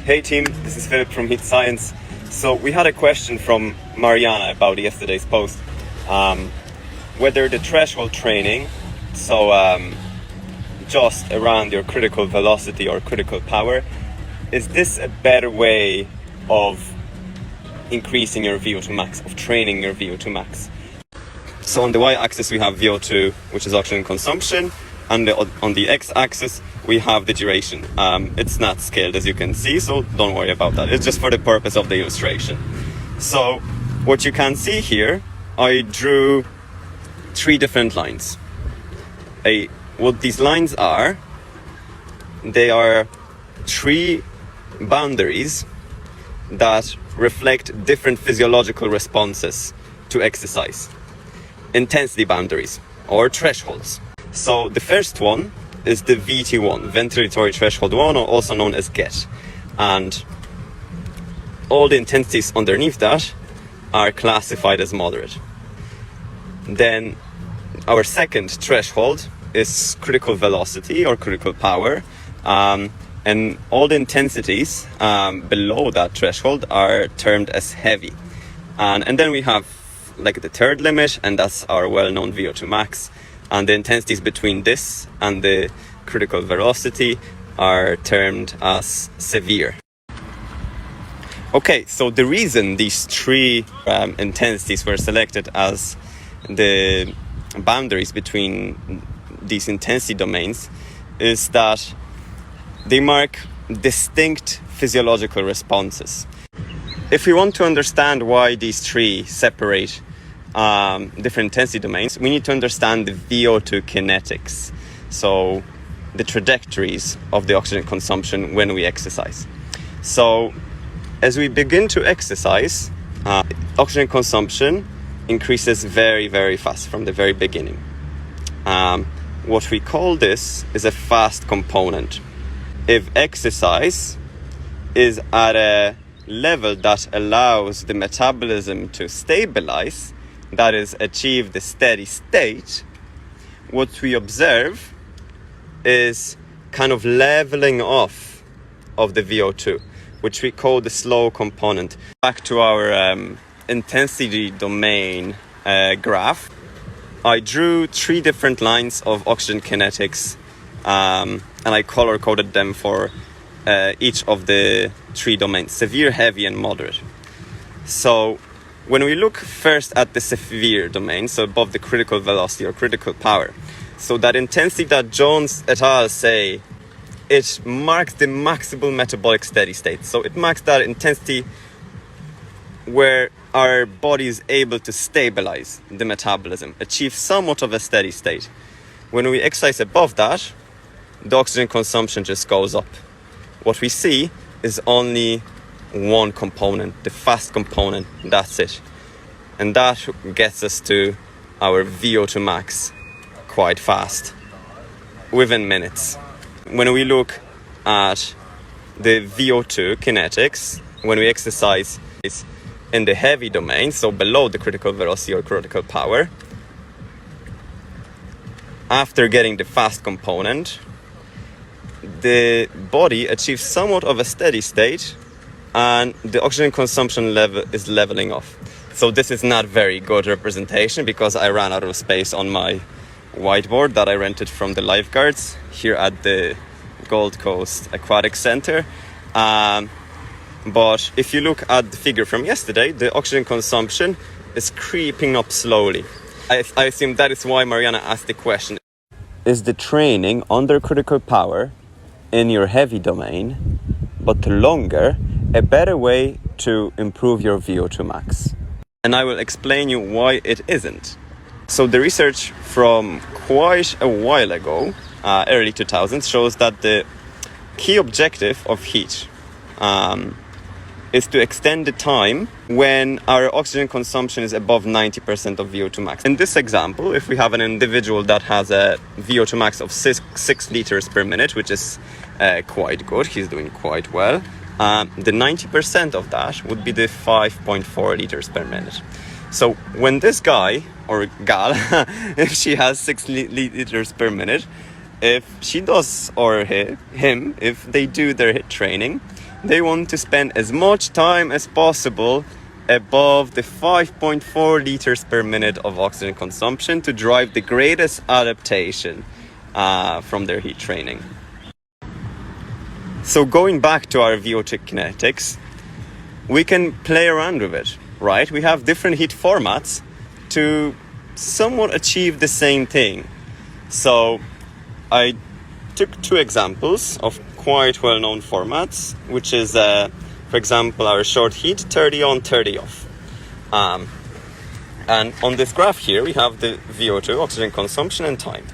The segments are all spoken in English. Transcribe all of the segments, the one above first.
Hey team, this is Philip from Heat Science. So we had a question from Mariana about yesterday's post. Whether the threshold training, just around your critical velocity or critical power, is this a better way of increasing your VO2max, of training your VO2max? So on the y-axis we have VO2, which is oxygen consumption, and on the x-axis we have the duration. It's not scaled, as you can see, so don't worry about that. It's just for the purpose of the illustration. So what you can see here, I drew three different lines. What these lines are, they are three boundaries that reflect different physiological responses to exercise. Intensity boundaries or thresholds. So the first one is the VT1, ventilatory threshold 1, or also known as GET. And all the intensities underneath that are classified as moderate. Then our second threshold is critical velocity or critical power. And all the intensities below that threshold are termed as heavy. And then we have like the third limit, and that's our well-known VO2max. And the intensities between this and the critical velocity are termed as severe. Okay, so the reason these three intensities were selected as the boundaries between these intensity domains is that they mark distinct physiological responses. If we want to understand why these three separate different intensity domains, we need to understand the VO2 kinetics, so the trajectories of the oxygen consumption when we exercise. So as we begin to exercise, oxygen consumption increases very, very fast from the very beginning. What we call this is a fast component. If exercise is at a level that allows the metabolism to stabilize, that is, achieve the steady state, what we observe is kind of leveling off of the VO2, which we call the slow component. Back to our intensity domain graph, I drew three different lines of oxygen kinetics, and I color-coded them for each of the three domains: severe, heavy, and moderate. So when we look first at the severe domain, so above the critical velocity or critical power, so that intensity that Jones et al. Say, it marks the maximal metabolic steady state. So it marks that intensity where our body is able to stabilize the metabolism, achieve somewhat of a steady state. When we exercise above that, the oxygen consumption just goes up. What we see is only one component, the fast component, that's it. And that gets us to our VO2max quite fast, within minutes. When we look at the VO2 kinetics, when we exercise in the heavy domain, so below the critical velocity or critical power, after getting the fast component, the body achieves somewhat of a steady state and the oxygen consumption level is leveling off. So this is not very good representation because I ran out of space on my whiteboard that I rented from the lifeguards here at the Gold Coast Aquatic Center. But if you look at the figure from yesterday, the oxygen consumption is creeping up slowly. I assume that is why Mariana asked the question. Is the training under critical power in your heavy domain, but longer, a better way to improve your VO2max? And I will explain you why it isn't. So the research from quite a while ago, early 2000s, shows that the key objective of heat is to extend the time when our oxygen consumption is above 90% of VO2max. In this example, if we have an individual that has a VO2max of 6 liters per minute, which is quite good, he's doing quite well, the 90% of that would be the 5.4 liters per minute. So when this guy or gal, if she has 6 liters per minute, if she does, or him, if they do their HIIT training, they want to spend as much time as possible above the 5.4 liters per minute of oxygen consumption to drive the greatest adaptation from their heat training. So going back to our VO2 kinetics, we can play around with it, right? We have different heat formats to somewhat achieve the same thing. So I took two examples of quite well-known formats, which is, for example, our short heat 30 on, 30 off. And on this graph here, we have the VO2, oxygen consumption and time.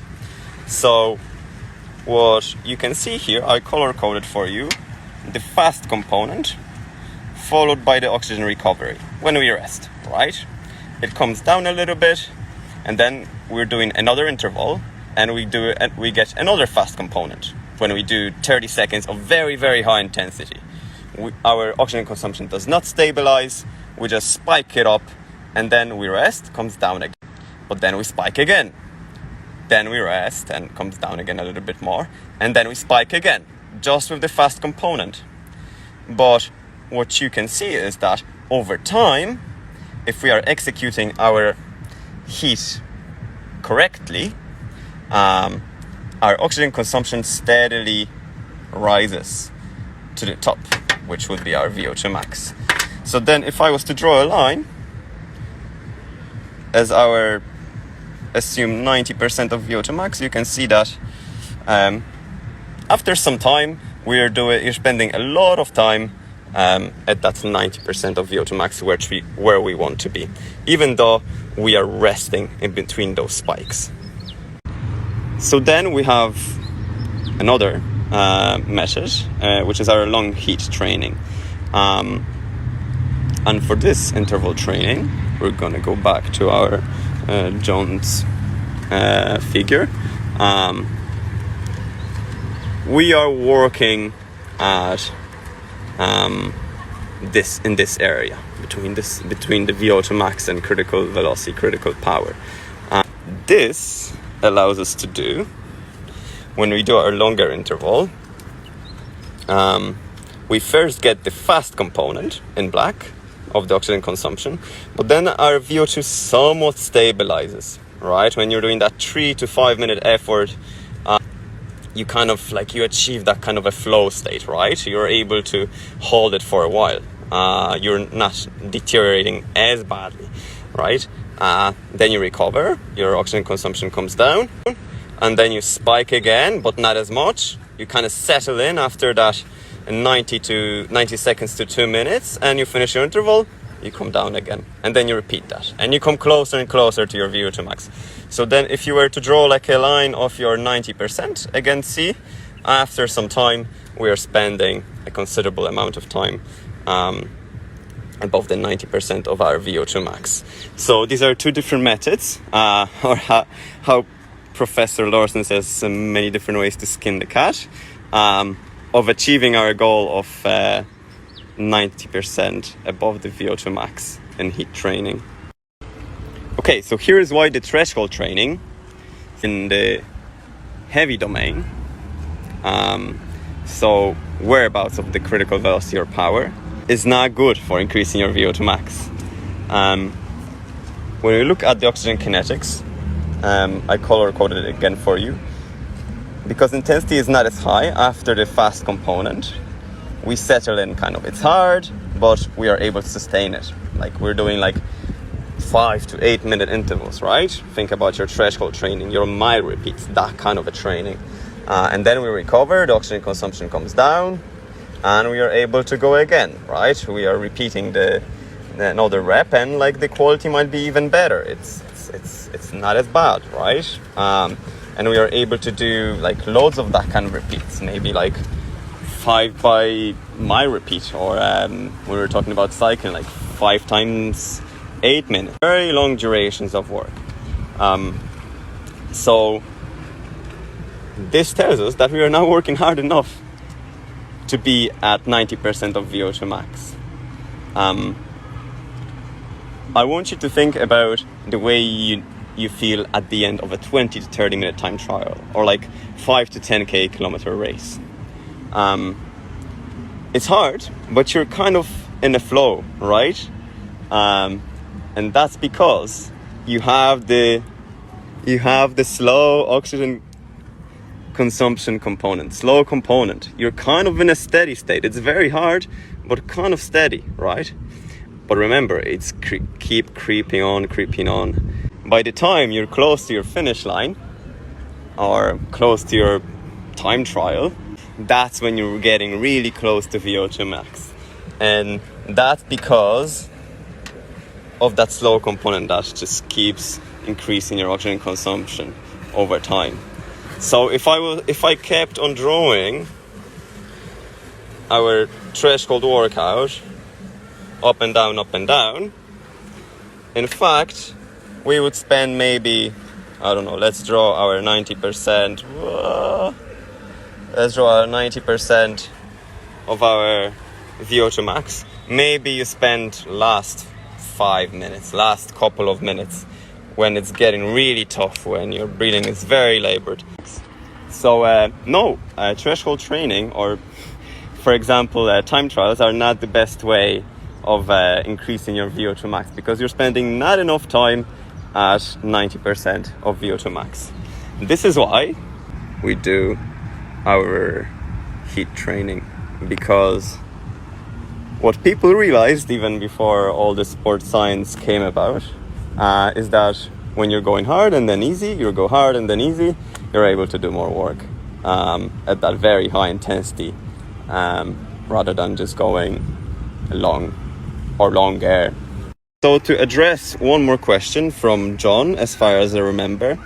So what you can see here, I color-coded for you the fast component, followed by the oxygen recovery when we rest, right? It comes down a little bit, and then we're doing another interval, and we get another fast component when we do 30 seconds of very, very high intensity. Our oxygen consumption does not stabilize, we just spike it up, and then we rest, comes down again. But then we spike again. Then we rest and comes down again a little bit more, and then we spike again, just with the fast component. But what you can see is that over time, if we are executing our heat correctly, our oxygen consumption steadily rises to the top, which would be our VO2 max. So then if I was to draw a line as our assume 90% of VO2 max, you can see that after some time you're spending a lot of time at that 90% of VO2 max where we want to be, even though we are resting in between those spikes. So then we have another method, which is our long heat training. And for this interval training, we're going to go back to our Jones figure. We are working at in this area between the VO2 max and critical velocity, critical power. This allows us to do, when we do our longer interval, we first get the fast component in black of the oxygen consumption, but then our VO2 somewhat stabilizes, right? When you're doing that 3 to 5 minute effort, you achieve that kind of a flow state, right? You're able to hold it for a while. You're not deteriorating as badly, right? Then you recover, your oxygen consumption comes down, and then you spike again, but not as much. You kind of settle in after that 90 seconds to 2 minutes, and you finish your interval, you come down again, and then you repeat that, and you come closer and closer to your VO2 max. So then if you were to draw like a line of your 90%, again, see, after some time, we are spending a considerable amount of time above the 90% of our VO2 max. So these are two different methods, or how Professor Lawson says many different ways to skin the cat, of achieving our goal of 90% above the VO2 max in heat training. Okay, so here is why the threshold training in the heavy domain, so whereabouts of the critical velocity or power, is not good for increasing your VO2 max. When we look at the oxygen kinetics, I color-coded it again for you. Because intensity is not as high after the fast component, we settle in kind of. It's hard, but we are able to sustain it. Like we're doing like 5 to 8 minute intervals, right? Think about your threshold training, your mile repeats, that kind of a training. And then we recover, the oxygen consumption comes down, and we are able to go again, right? We are repeating another rep, and like the quality might be even better. It's not as bad, right? And we are able to do like loads of that kind of repeats, maybe like 5 by mile repeat, or when we were talking about cycling, like 5 times 8 minutes. Very long durations of work. So this tells us that we are not working hard enough to be at 90% of VO2 max. I want you to think about the way you feel at the end of a 20 to 30 minute time trial, or like 5 to 10k kilometer race. it's hard, but you're kind of in a flow, right? And that's because you have the slow oxygen consumption component, slow component. You're kind of in a steady state. It's very hard, but kind of steady, right? But remember, it's keep creeping on. By the time you're close to your finish line or close to your time trial, that's when you're getting really close to VO2 max. And that's because of that slow component that just keeps increasing your oxygen consumption over time. So if I kept on drawing our threshold workout up and down, in fact, we would spend maybe, I don't know, let's draw our 90%. Let's draw our 90% of our VO2 max. Maybe you spend last couple of minutes, when it's getting really tough, when your breathing is very labored. So threshold training, or for example time trials, are not the best way of increasing your VO2 max, because you're spending not enough time at 90% of VO2 max. This is why we do our heat training, because what people realized even before all the sports science came about is that when you're going hard and then easy, you go hard and then easy, you're able to do more work at that very high intensity, rather than just going long or longer. So to address one more question from John, as far as I remember,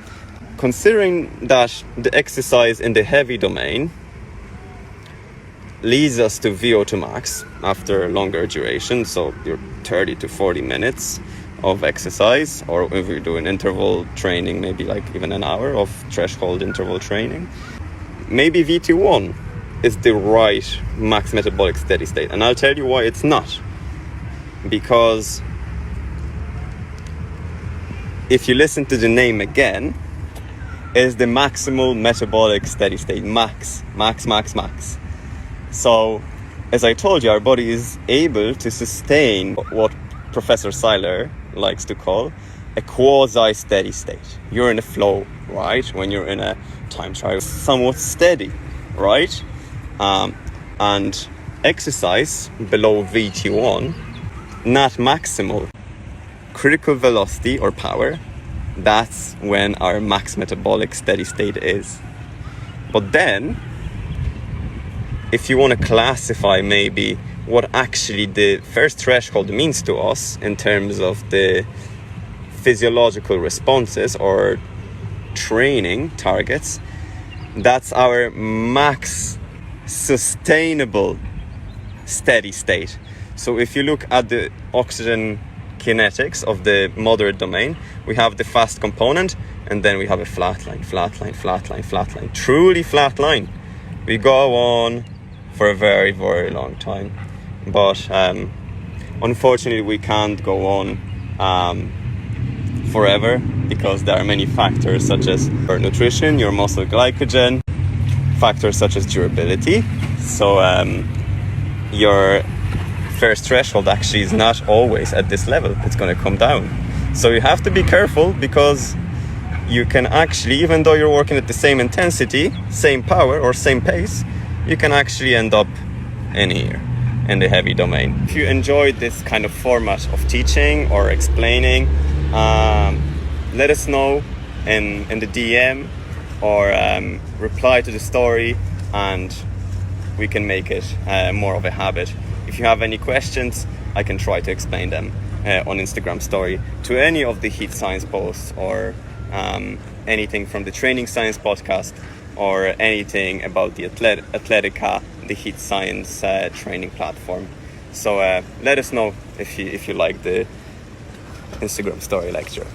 considering that the exercise in the heavy domain leads us to VO2 max after a longer duration, so you're 30 to 40 minutes of exercise, or if you're doing interval training, maybe like even an hour of threshold interval training, maybe VT1 is the right max metabolic steady state. And I'll tell you why it's not. Because if you listen to the name again, is the maximal metabolic steady state, max. So, as I told you, our body is able to sustain what Professor Seiler likes to call a quasi-steady state. You're in a flow, right? When you're in a time trial, somewhat steady, right? And exercise below VT1, not maximal, critical velocity or power, that's when our max metabolic steady state is. But then, if you want to classify maybe what actually the first threshold means to us in terms of the physiological responses or training targets, that's our max sustainable steady state. So if you look at the oxygen kinetics of the moderate domain, we have the fast component, and then we have a flat line, truly flat line. We go on for a very, very long time. But unfortunately, we can't go on forever, because there are many factors such as your nutrition, your muscle glycogen, factors such as durability. So your first threshold actually is not always at this level. It's going to come down. So you have to be careful, because you can actually, even though you're working at the same intensity, same power or same pace, you can actually end up in here, in the heavy domain. If you enjoyed this kind of format of teaching or explaining, let us know in the DM, or reply to the story, and we can make it more of a habit. If you have any questions, I can try to explain them on Instagram story to any of the Heat Science posts, or anything from the Training Science podcast, or anything about the Athletica, the Heat Science training platform. So let us know if you like the Instagram story lecture.